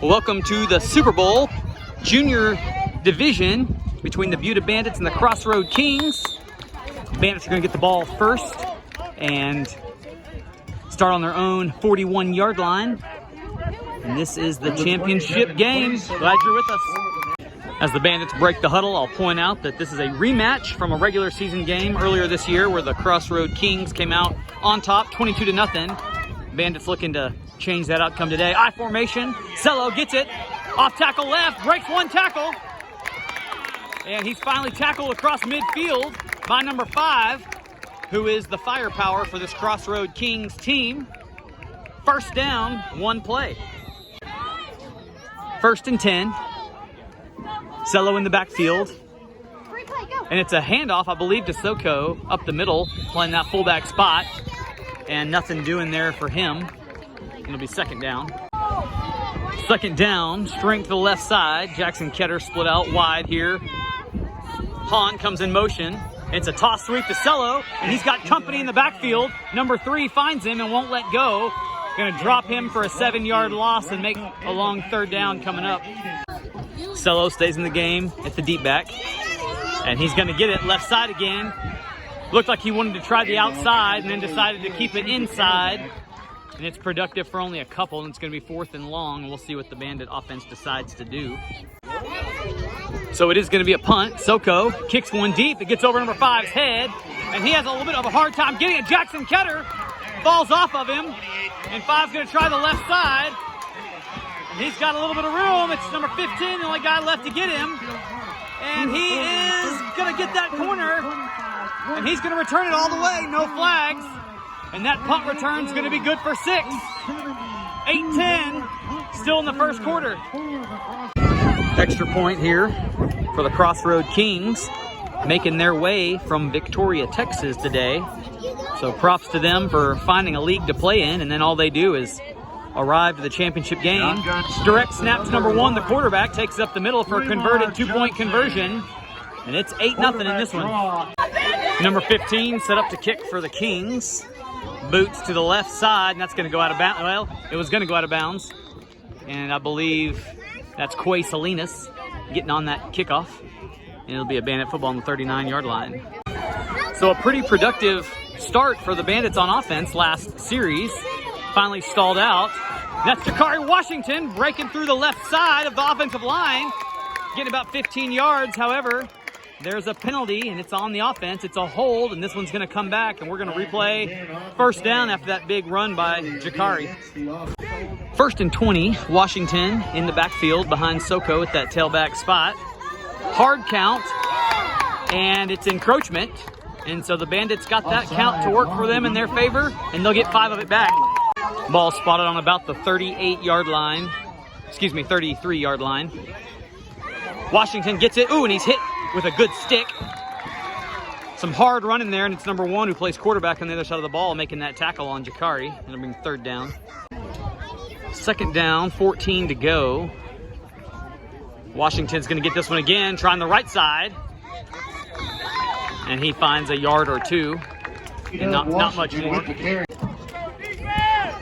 Welcome to the Super Bowl Junior Division between the Butte Bandits and the Crossroad Kings. The Bandits are going to get the ball first and start on their own 41-yard line. And this is the championship game. Glad you're with us. As the Bandits break the huddle, I'll point out that this is a rematch from a regular season game earlier this year where the Crossroad Kings came out on top 22-0. Bandits looking to change that outcome today. I formation. Cello gets it. Off tackle left. Breaks one tackle. And he's finally tackled across midfield by number 5, who is the firepower for this Crossroad Kings team. First down, one play. 1st and 10. Cello in the backfield. And it's a handoff, I believe, to Soko up the middle, playing that fullback spot. And nothing doing there for him. It'll be second down. Second down, strength to the left side. Jackson Ketter split out wide here. Hahn comes in motion. It's a toss sweep to Cello, and he's got company in the backfield. Number 3 finds him and won't let go. Going to drop him for a 7-yard loss and make a long third down coming up. Cello stays in the game at the deep back, and he's going to get it left side again. Looked like he wanted to try the outside and then decided to keep it inside. And it's productive for only a couple, and it's going to be 4th and long. We'll see what the Bandit offense decides to do. So it is going to be a punt. Soko kicks one deep. It gets over number 5's head, and he has a little bit of a hard time getting it. Jackson Ketter falls off of him, and 5's going to try the left side. And he's got a little bit of room. It's number 15, the only guy left to get him. And he is going to get that corner, and he's going to return it all the way. No flags. And that punt return is going to be good for 6. 8-10, still in the first quarter. Extra point here for the Crossroad Kings, making their way from Victoria, Texas today. So props to them for finding a league to play in, and then all they do is arrive to the championship game. Direct snap to number 1, the quarterback, takes it up the middle for a converted 2-point conversion. And it's 8-0 in this one. Number 15 set up to kick for the Kings. Boots to the left side, and that's going to go out of bounds. Well, it was going to go out of bounds. And I believe that's Quay Salinas getting on that kickoff. And it'll be a Bandit football on the 39-yard line. So a pretty productive start for the Bandits on offense last series. Finally stalled out. That's Jakari Washington breaking through the left side of the offensive line. Getting about 15 yards, however. There's a penalty, and it's on the offense. It's a hold, and this one's going to come back, and we're going to replay first down after that big run by Jakari. 1st and 20, Washington in the backfield behind Soko at that tailback spot. Hard count, and it's encroachment. And so the Bandits got that count to work for them in their favor, and they'll get 5 of it back. Ball spotted on about the 38-yard line. 33-yard line. Washington gets it. Ooh, and he's hit with a good stick. Some hard running there, and it's number 1 who plays quarterback on the other side of the ball, making that tackle on Jakari. It'll bring 3rd down. 2nd down, 14 to go. Washington's going to get this one again, trying the right side. And he finds a yard or 2. And not much more.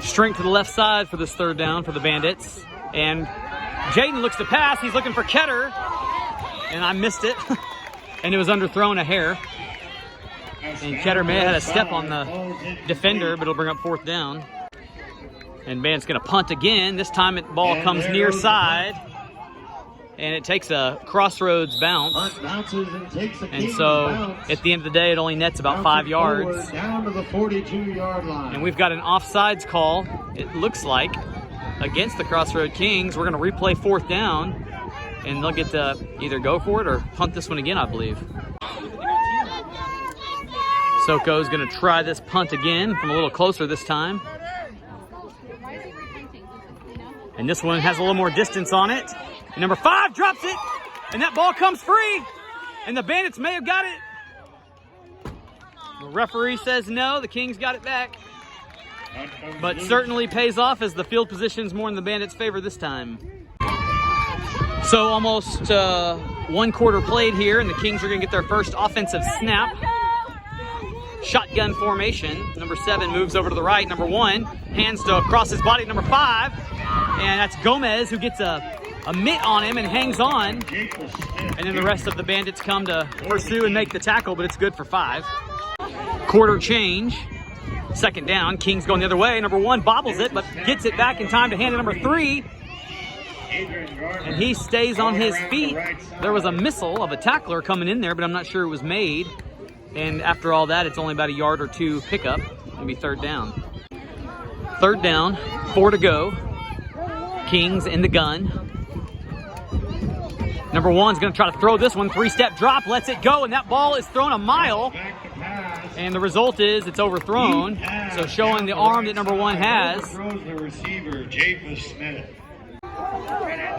Strength to the left side for this 3rd down for the Bandits. And Jaden looks to pass. He's looking for Ketter. And I missed it. And it was underthrown a hair. And Ketter may have had a step on the defender, but it'll bring up 4th down. And Bandit's going to punt again. This time the ball comes near side. And it takes a Crossroads bounce. And so at the end of the day, it only nets about 5 yards. And we've got an offsides call, it looks like, against the Crossroad Kings. We're going to replay 4th down. And they'll get to either go for it or punt this one again, I believe. Soko's going to try this punt again from a little closer this time. And this one has a little more distance on it. And number 5 drops it, and that ball comes free. And the Bandits may have got it. The referee says no, the Kings got it back. But certainly pays off as the field position's more in the Bandits' favor this time. So almost 1 quarter played here, and the Kings are going to get their first offensive snap. shotgun formation. Number 7 moves over to the right. Number 1 hands to across his body. Number 5, and that's Gomez who gets a mitt on him and hangs on. And then the rest of the Bandits come to pursue and make the tackle, but it's good for 5. Quarter change. Second down. Kings going the other way. Number 1 bobbles it, but gets it back in time to hand to number 3. And he stays on his feet. There was a missile of a tackler coming in there, but I'm not sure it was made. And after all that, it's only about a yard or 2 pickup. It'll be third down. Third down, 4 to go. Kings in the gun. Number 1's going to try to throw this one. 3-step drop, lets it go, and that ball is thrown a mile. And the result is it's overthrown. So showing the arm that number 1 has.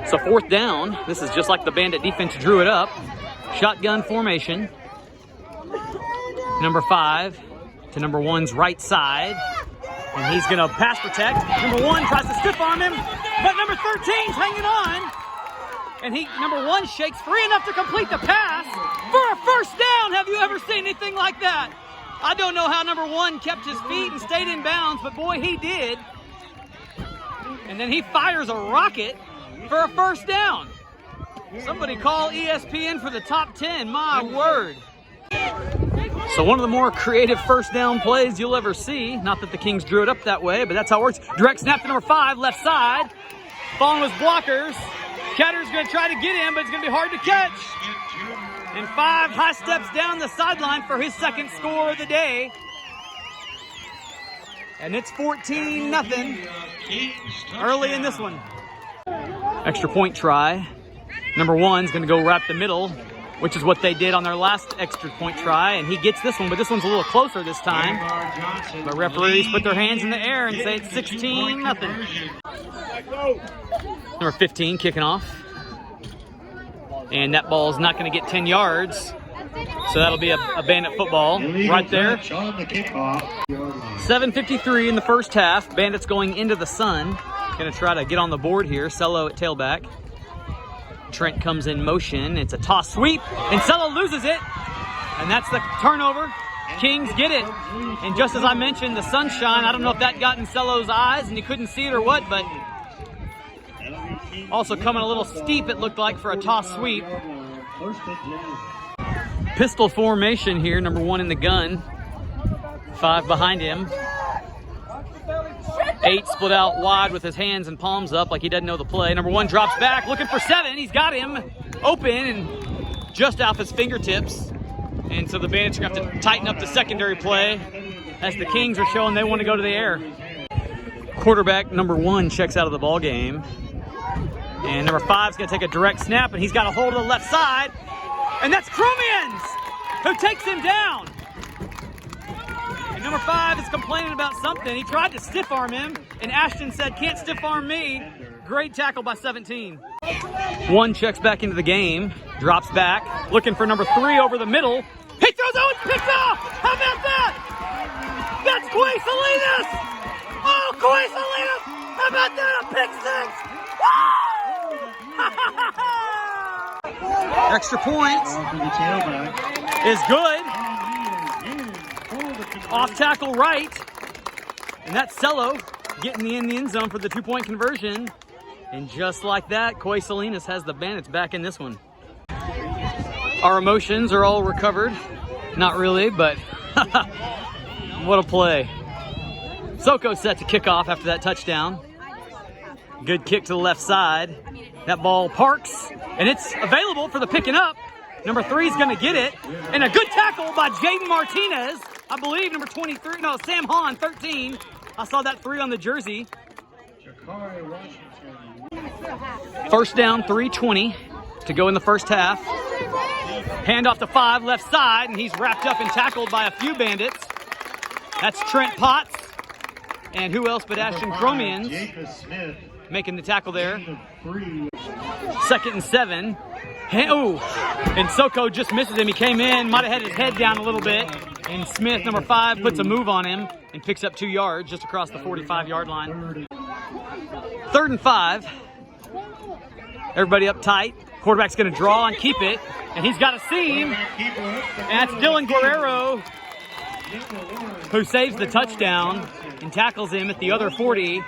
So fourth down. This is just like the Bandit defense drew it up. Shotgun formation. Number 5 to number 1's right side. And he's going to pass protect. Number 1 tries to stiff arm him, but number 13's hanging on. And number 1 shakes free enough to complete the pass for a first down. Have you ever seen anything like that? I don't know how number 1 kept his feet and stayed in bounds, but boy, he did. And then he fires a rocket for a first down. Somebody call ESPN for the top 10, my word. So one of the more creative first down plays you'll ever see. Not that the Kings drew it up that way, but that's how it works. Direct snap to number 5, left side. Falling with blockers. Ketter's going to try to get him, but it's going to be hard to catch. And 5 high steps down the sideline for his second score of the day. And it's 14-0 early in this one. Extra point try. Number 1's going to go wrap the middle, which is what they did on their last extra point try. And he gets this one, but this one's a little closer this time. But referees put their hands in the air and say it's 16-0. Number 15 kicking off. And that ball's not going to get 10 yards. So that'll be a Bandit football right there. 7:53 in the first half. Bandits going into the sun. Going to try to get on the board here. Cello at tailback. Trent comes in motion. It's a toss sweep. And Cello loses it. And that's the turnover. Kings get it. And just as I mentioned, the sunshine, I don't know if that got in Cello's eyes and he couldn't see it or what, but also coming a little steep, it looked like, for a toss sweep. Pistol formation here. Number 1 in the gun. 5 behind him. 8 split out wide with his hands and palms up like he doesn't know the play. Number 1 drops back, looking for 7. He's got him open and just off his fingertips. And so the Bandits are going to have to tighten up the secondary play as the Kings are showing they want to go to the air. Quarterback number 1 checks out of the ball game. And number 5's going to take a direct snap, and he's got a hold of the left side. And that's Chromians who takes him down. And number 5 is complaining about something. He tried to stiff arm him, and Ashton said, "Can't stiff arm me." Great tackle by 17. 1 checks back into the game, drops back, looking for number 3 over the middle. He throws out and picks off. How about that? That's Quay Salinas. Oh, Quay Salinas. How about that? A pick 6. Extra point is good. Off tackle right. And that's Cello getting in the end zone for the 2-point conversion. And just like that, Quay Salinas has the Bandits back in this one. Our emotions are all recovered. Not really, but what a play. Soko set to kick off after that touchdown. Good kick to the left side. That ball parks, and it's available for the picking up. Number 3's going to get it. And a good tackle by Jaden Martinez. I believe number 23, no, Sam Hahn, 13. I saw that 3 on the jersey. First down, 3:20 to go in the first half. Hand off to 5, left side, and he's wrapped up and tackled by a few Bandits. That's Trent Potts. And who else but Ashton Chromians making the tackle there. 2nd and 7. And Soko just misses him. He came in, might have had his head down a little bit. And Smith, number 5, puts a move on him and picks up 2 yards just across the 45-yard line. 3rd and 5. Everybody up tight. Quarterback's going to draw and keep it. And he's got a seam. And that's Dylan Guerrero who saves the touchdown and tackles him at the other 40.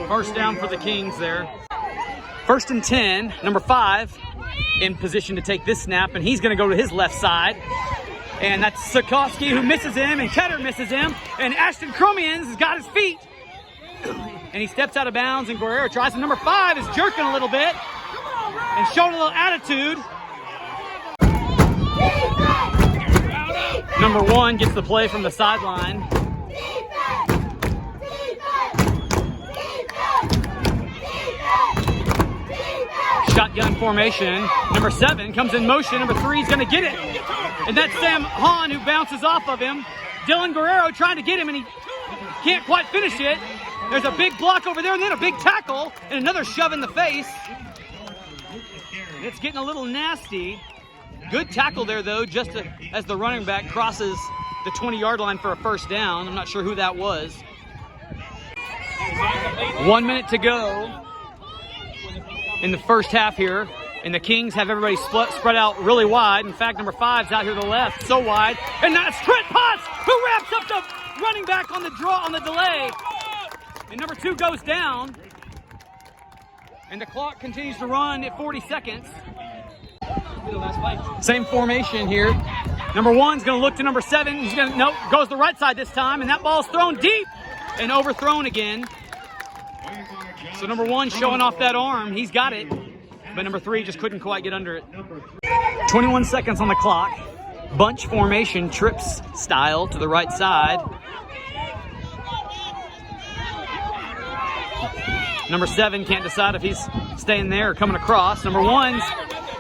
First down for the Kings there. 1st and 10, number 5 in position to take this snap, and he's going to go to his left side. And that's Sikowski who misses him, and Ketter misses him, and Ashton Cromians has got his feet. And he steps out of bounds, and Guerrero tries him. Number 5 is jerking a little bit and showing a little attitude. Number 1 gets the play from the sideline. Shotgun formation. Number 7 comes in motion. Number 3 is going to get it. And that's Sam Hahn who bounces off of him. Dylan Guerrero trying to get him, and he can't quite finish it. There's a big block over there, and then a big tackle, and another shove in the face. It's getting a little nasty. Good tackle there, though, just as the running back crosses the 20-yard line for a first down. I'm not sure who that was. 1 minute to go in the first half here, and the Kings have everybody spread out really wide. In fact, number 5's out here to the left, so wide, and that's Trent Potts who wraps up the running back on the draw on the delay, and number 2 goes down, and the clock continues to run at 40 seconds. Same formation here. Number 1's going to look to number 7. He's going to nope, goes the right side this time, and that ball's thrown deep and overthrown again. So number 1 showing off that arm. He's got it, but number 3 just couldn't quite get under it. 21 seconds on the clock. Bunch formation, trips style to the right side. Number 7 can't decide if he's staying there or coming across. Number 1's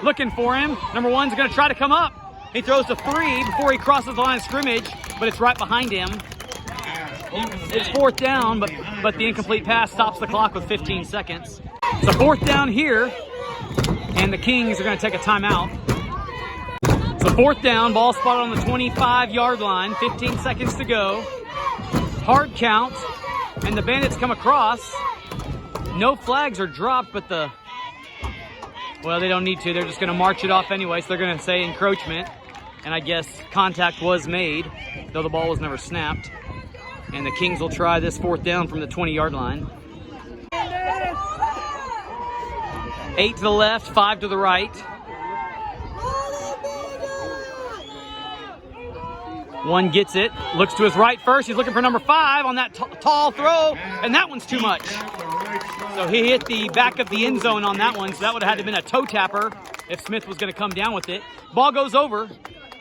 looking for him. Number 1's going to try to come up. He throws the 3 before he crosses the line of scrimmage, but it's right behind him. It's 4th down, but the incomplete pass stops the clock with 15 seconds. So 4th down here, and the Kings are going to take a timeout. So 4th down, ball spotted on the 25-yard line, 15 seconds to go. Hard count, and the Bandits come across. No flags are dropped, but well, they don't need to. They're just going to march it off anyway, so they're going to say encroachment. And I guess contact was made, though the ball was never snapped. And the Kings will try this 4th down from the 20-yard line. 8 to the left, 5 to the right. 1 gets it, looks to his right first. He's looking for number 5 on that tall throw, and that one's too much. So he hit the back of the end zone on that one, so that would have had to have been a toe tapper if Smith was going to come down with it. Ball goes over,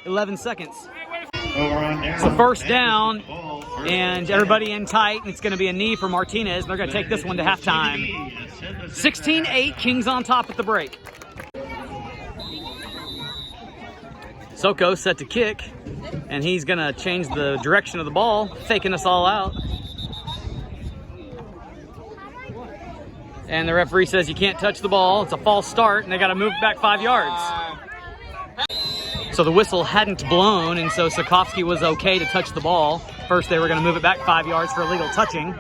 11 seconds. So first down, and everybody in tight, and it's going to be a knee for Martinez, and they're going to take this one to halftime. 16-8, Kings on top at the break. Soko set to kick, and he's going to change the direction of the ball, faking us all out. And the referee says you can't touch the ball. It's a false start, and they got to move back 5 yards. So the whistle hadn't blown, and so Sikowski was okay to touch the ball. First, they were going to move it back 5 yards for illegal touching.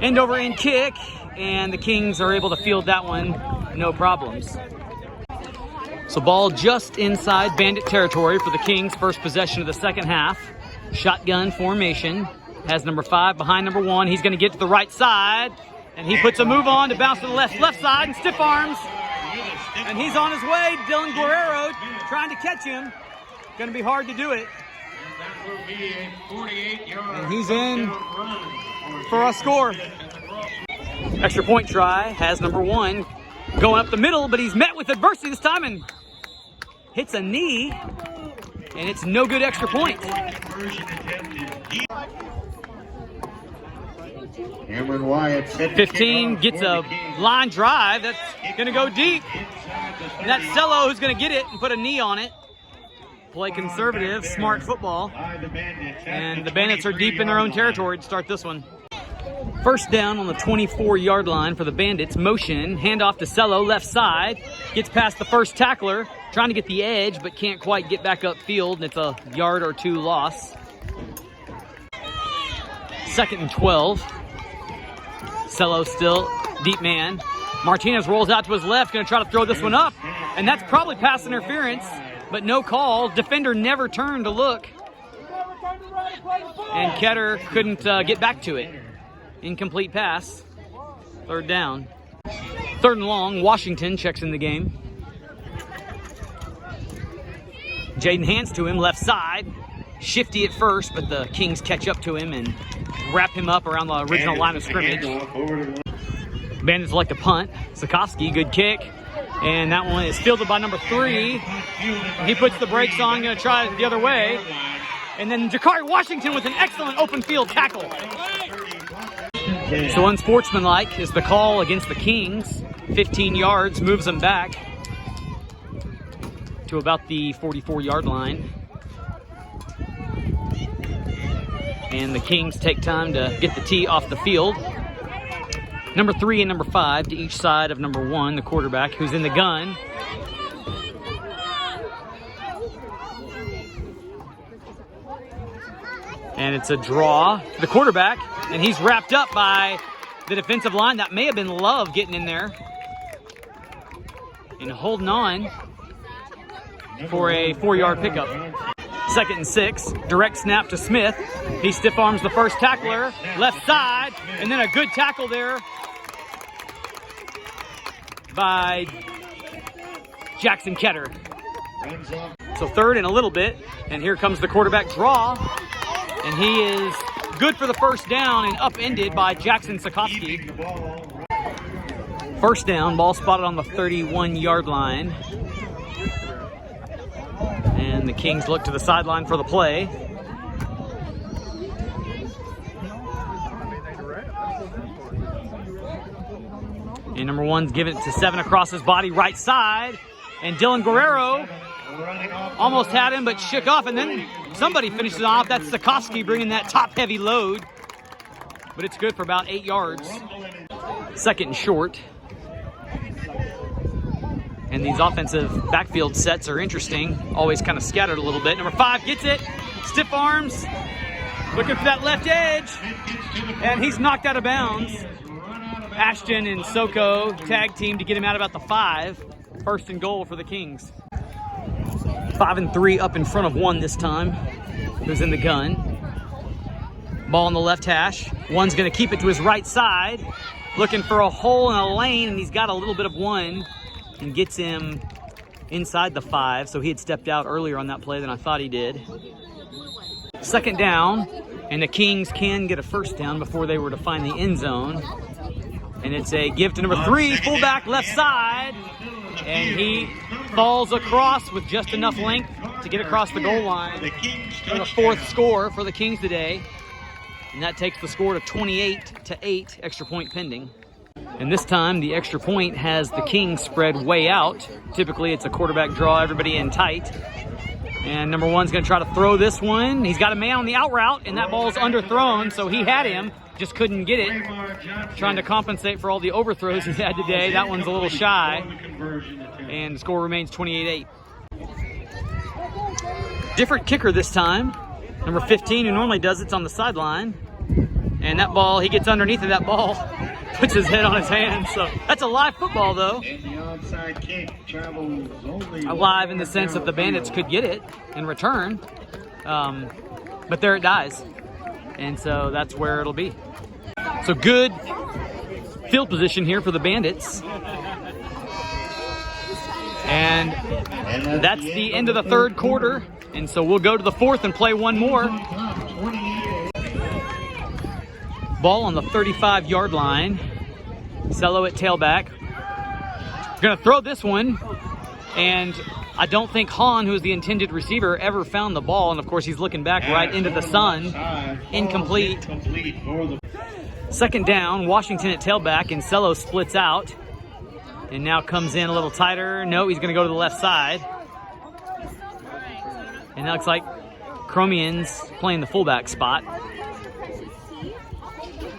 End over end kick, and the Kings are able to field that one, no problems. So ball just inside Bandit territory for the Kings, first possession of the second half. Shotgun formation, has number 5 behind number 1. He's going to get to the right side, and he puts a move on to bounce to the left side and stiff arms. And he's on his way. Dylan Guerrero trying to catch him. Going to be hard to do it. And he's in for a score. Extra point try has number 1 going up the middle, but he's met with adversity this time and hits a knee, and it's no good extra point. 15 gets a line drive that's going to go deep. And that's Cello who's going to get it and put a knee on it. Play conservative, smart football. And the Bandits are deep in their own territory to start this one. First down on the 24-yard line for the Bandits. Motion, handoff to Cello, left side. Gets past the first tackler, trying to get the edge, but can't quite get back upfield, and it's a yard or 2 loss. 2nd and 12. Cello still deep man. Martinez rolls out to his left, going to try to throw this one up, and that's probably pass interference, but no call. Defender never turned to look, and Ketter couldn't get back to it. Incomplete pass. Third down. Third and long. Washington checks in the game. Jaden hands to him, left side. Shifty at first, but the Kings catch up to him and wrap him up around the original line of scrimmage. Bandits like to punt. Sikoski, good kick. And that one is fielded by number 3. He puts the brakes on, going to try it the other way. And then Jakari Washington with an excellent open field tackle. So unsportsmanlike is the call against the Kings. 15 yards, moves them back to about the 44-yard line. And the Kings take time to get the tee off the field. Number 3 and number 5 to each side of number 1, the quarterback, who's in the gun. And it's a draw to the quarterback, and he's wrapped up by the defensive line. That may have been Love getting in there and holding on for a 4-yard pickup. 2nd and 6, direct snap to Smith. He stiff arms the first tackler, left side, and then a good tackle there by Jackson Ketter. So 3rd and a little bit, and here comes the quarterback draw, and he is good for the first down and upended by Jackson Sikoski. First down, ball spotted on the 31-yard line. And the Kings look to the sideline for the play. And number 1's giving it to 7 across his body, right side. And Dylan Guerrero almost had him, but shook off. And then somebody finishes off. That's Sikoski bringing that top-heavy load. But it's good for about 8 yards. 2nd and short. And these offensive backfield sets are interesting. Always kind of scattered a little bit. Number 5 gets it. Stiff arms. Looking for that left edge. And he's knocked out of bounds. Ashton and Soko tag team to get him out about the 5. 1st and goal for the Kings. 5 and 3 up in front of 1 this time. Who's in the gun. Ball on the left hash. 1's going to keep it to his right side. Looking for a hole in a lane, and he's got a little bit of 1 and gets him inside the 5. So he had stepped out earlier on that play than I thought he did. 2nd down, and the Kings can get a first down before they were to find the end zone. And it's a give to number 3, fullback left side. And he falls across with just enough length to get across the goal line for the 4th score for the Kings today. And that takes the score to 28-8, extra point pending. And this time the extra point has the Kings spread way out. Typically it's a quarterback draw, everybody in tight. And number 1's going to try to throw this one. He's got a man on the out route, and that ball's underthrown, so he had him, just couldn't get it. Trying to compensate for all the overthrows he's had today. That one's a little shy. And the score remains 28-8. Different kicker this time. Number 15, who normally does it's on the sideline. And that ball, he gets underneath of that ball, puts his head on his hand. So that's a live football, though. Alive in the sense that the Bandits could get it in return. But there it dies. And so that's where it'll be. So good field position here for the Bandits. And that's the end of the 3rd quarter. And so we'll go to the 4th and play one more. Ball on the 35-yard line. Cello at tailback. Going to throw this one. And I don't think Hahn, who is the intended receiver, ever found the ball. And, of course, he's looking back right into the sun. Incomplete. 2nd down, Washington at tailback, and Cello splits out. And now comes in a little tighter. No, he's going to go to the left side. And that looks like Chromian's playing the fullback spot.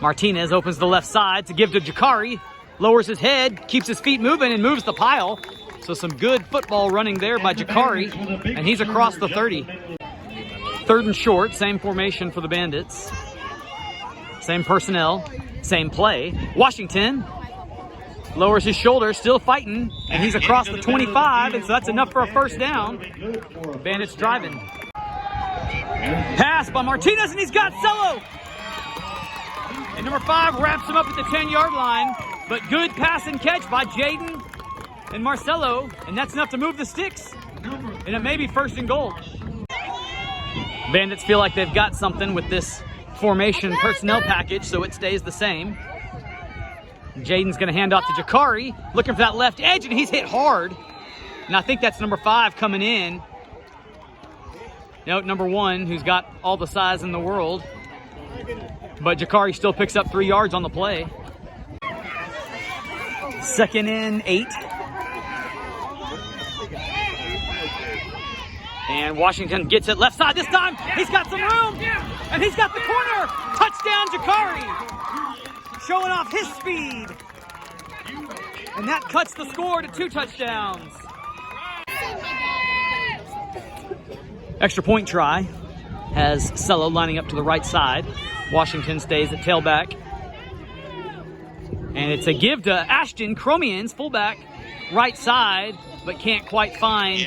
Martinez opens the left side to give to Jakari. Lowers his head, keeps his feet moving, and moves the pile. So some good football running there by Jakari. And he's across the 30. 3rd and short, same formation for the Bandits. Same personnel, same play. Washington lowers his shoulder, still fighting, and he's across the 25, and so that's enough for a first down. Bandits driving. Pass by Martinez, and he's got Cello. And number 5 wraps him up at the 10-yard line. But good pass and catch by Jaden and Marcelo, and that's enough to move the sticks. And it may be 1st and goal. Bandits feel like they've got something with this formation personnel package, so it stays the same. Jaden's going to hand off to Jakari, looking for that left edge, and he's hit hard. And I think that's number 5 coming in. Note number 1, who's got all the size in the world. But Jakari still picks up 3 yards on the play. 2nd and 8. And Washington gets it left side this time. He's got some room, and he's got the corner. Touchdown, Jakari. Showing off his speed. And that cuts the score to 2 touchdowns. Extra point try has Cello lining up to the right side. Washington stays at tailback. And it's a give to Ashton Chromians, fullback, right side, but can't quite find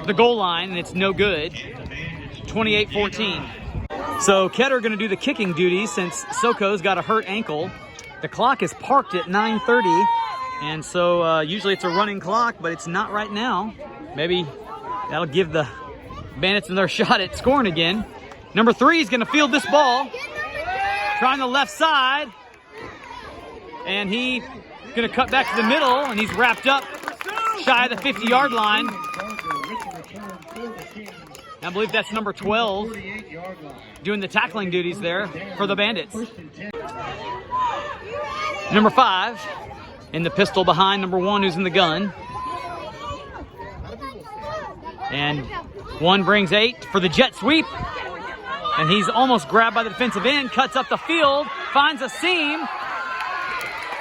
the goal line, and it's no good. 28-14. So Ketter going to do the kicking duties since Soko's got a hurt ankle. The clock is parked at 9:30, and so usually it's a running clock, but it's not right now. Maybe that'll give the Bandits another shot at scoring again. Number 3 is going to field this ball. Trying the left side. And he's going to cut back to the middle, and he's wrapped up shy of the 50-yard line. I believe that's number 12 doing the tackling duties there for the Bandits. Number 5 in the pistol behind number 1 who's in the gun. And 1 brings 8 for the jet sweep. And he's almost grabbed by the defensive end, cuts up the field, finds a seam.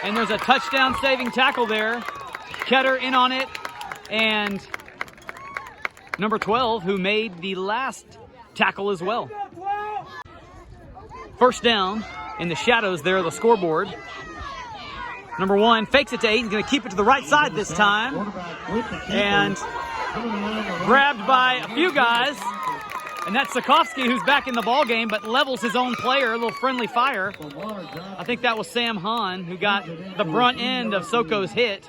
And there's a touchdown-saving tackle there. Ketter in on it. And number 12, who made the last tackle as well. 1st down in the shadows there of the scoreboard. Number 1 fakes it to 8. He's going to keep it to the right side this time. And grabbed by a few guys. And that's Sikorsky, who's back in the ball game, but levels his own player, a little friendly fire. I think that was Sam Hahn, who got the brunt end of Soko's hit.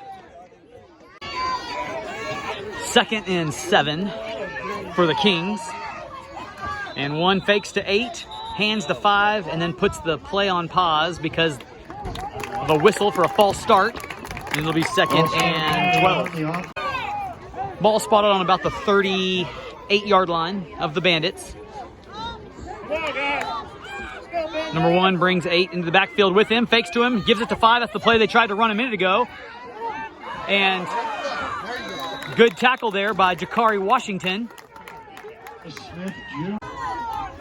2nd and 7 for the Kings. And 1 fakes to 8, hands to 5, and then puts the play on pause because of a whistle for a false start. And it'll be 2nd and 12. Ball spotted on about the 38-yard line of the Bandits. Number 1 brings 8 into the backfield with him, fakes to him, gives it to 5. That's the play they tried to run a minute ago. And good tackle there by Jakari Washington.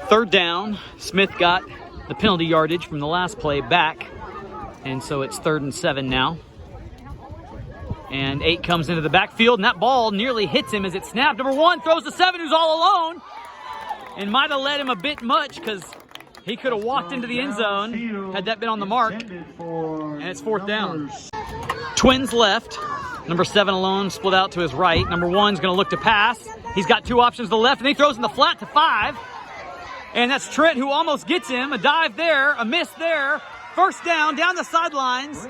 3rd down. Smith got the penalty yardage from the last play back. And so it's 3rd and 7 now. And 8 comes into the backfield, and that ball nearly hits him as it snapped. Number 1 throws to 7, who's all alone. And might have led him a bit much because he could have walked into the end zone had that been on the mark. And it's 4th down. Twins left. Number 7 alone, split out to his right. Number 1's going to look to pass. He's got 2 options to the left, and he throws in the flat to 5. And that's Trent who almost gets him. A dive there, a miss there. 1st down the sidelines.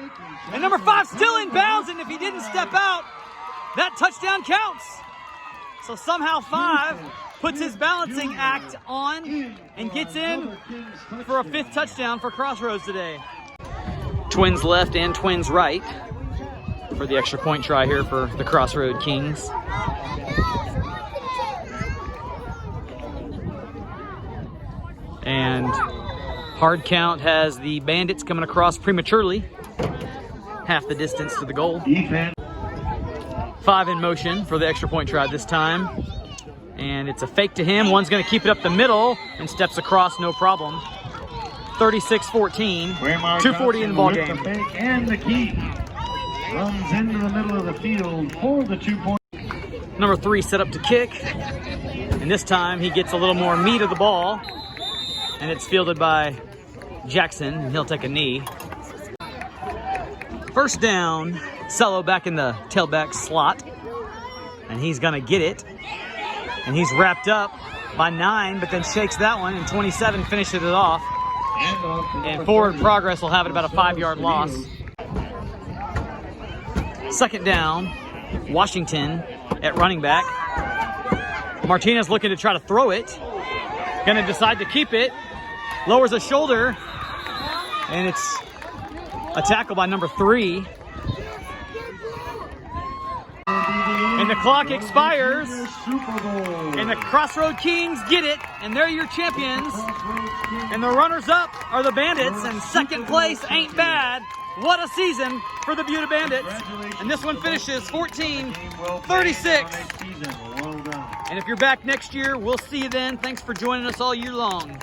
And number 5 still in bounds, and if he didn't step out, that touchdown counts. So somehow 5 puts his balancing act on and gets in for a 5th touchdown for Crossroads today. Twins left and twins right for the extra point try here for the Crossroad Kings. And hard count has the Bandits coming across prematurely. Half the distance to the goal. 5 in motion for the extra point try this time. And it's a fake to him. 1's going to keep it up the middle and steps across no problem. 36-14. 2:40 in the ball game. And the key runs into the middle of the field for the 2-point. Number 3 set up to kick. And this time he gets a little more meat of the ball. And it's fielded by Jackson, and he'll take a knee. 1st down, Cello back in the tailback slot. And he's going to get it. And he's wrapped up by 9, but then shakes that one, and 27 finishes it off. Handoff to And number forward 30. progress will have it about a 5-yard loss. Second down, Washington at running back. Martinez looking to try to throw it. Gonna decide to keep it. Lowers a shoulder. And it's a tackle by number 3. And the clock expires. Junior Superbowl. And the Crossroad Kings get it. And they're your champions. And the runners-up are the Bandits. And second place ain't bad. What a season for the Buda Bandits. And this one finishes 14-36. Well done. And if you're back next year, we'll see you then. Thanks for joining us all year long.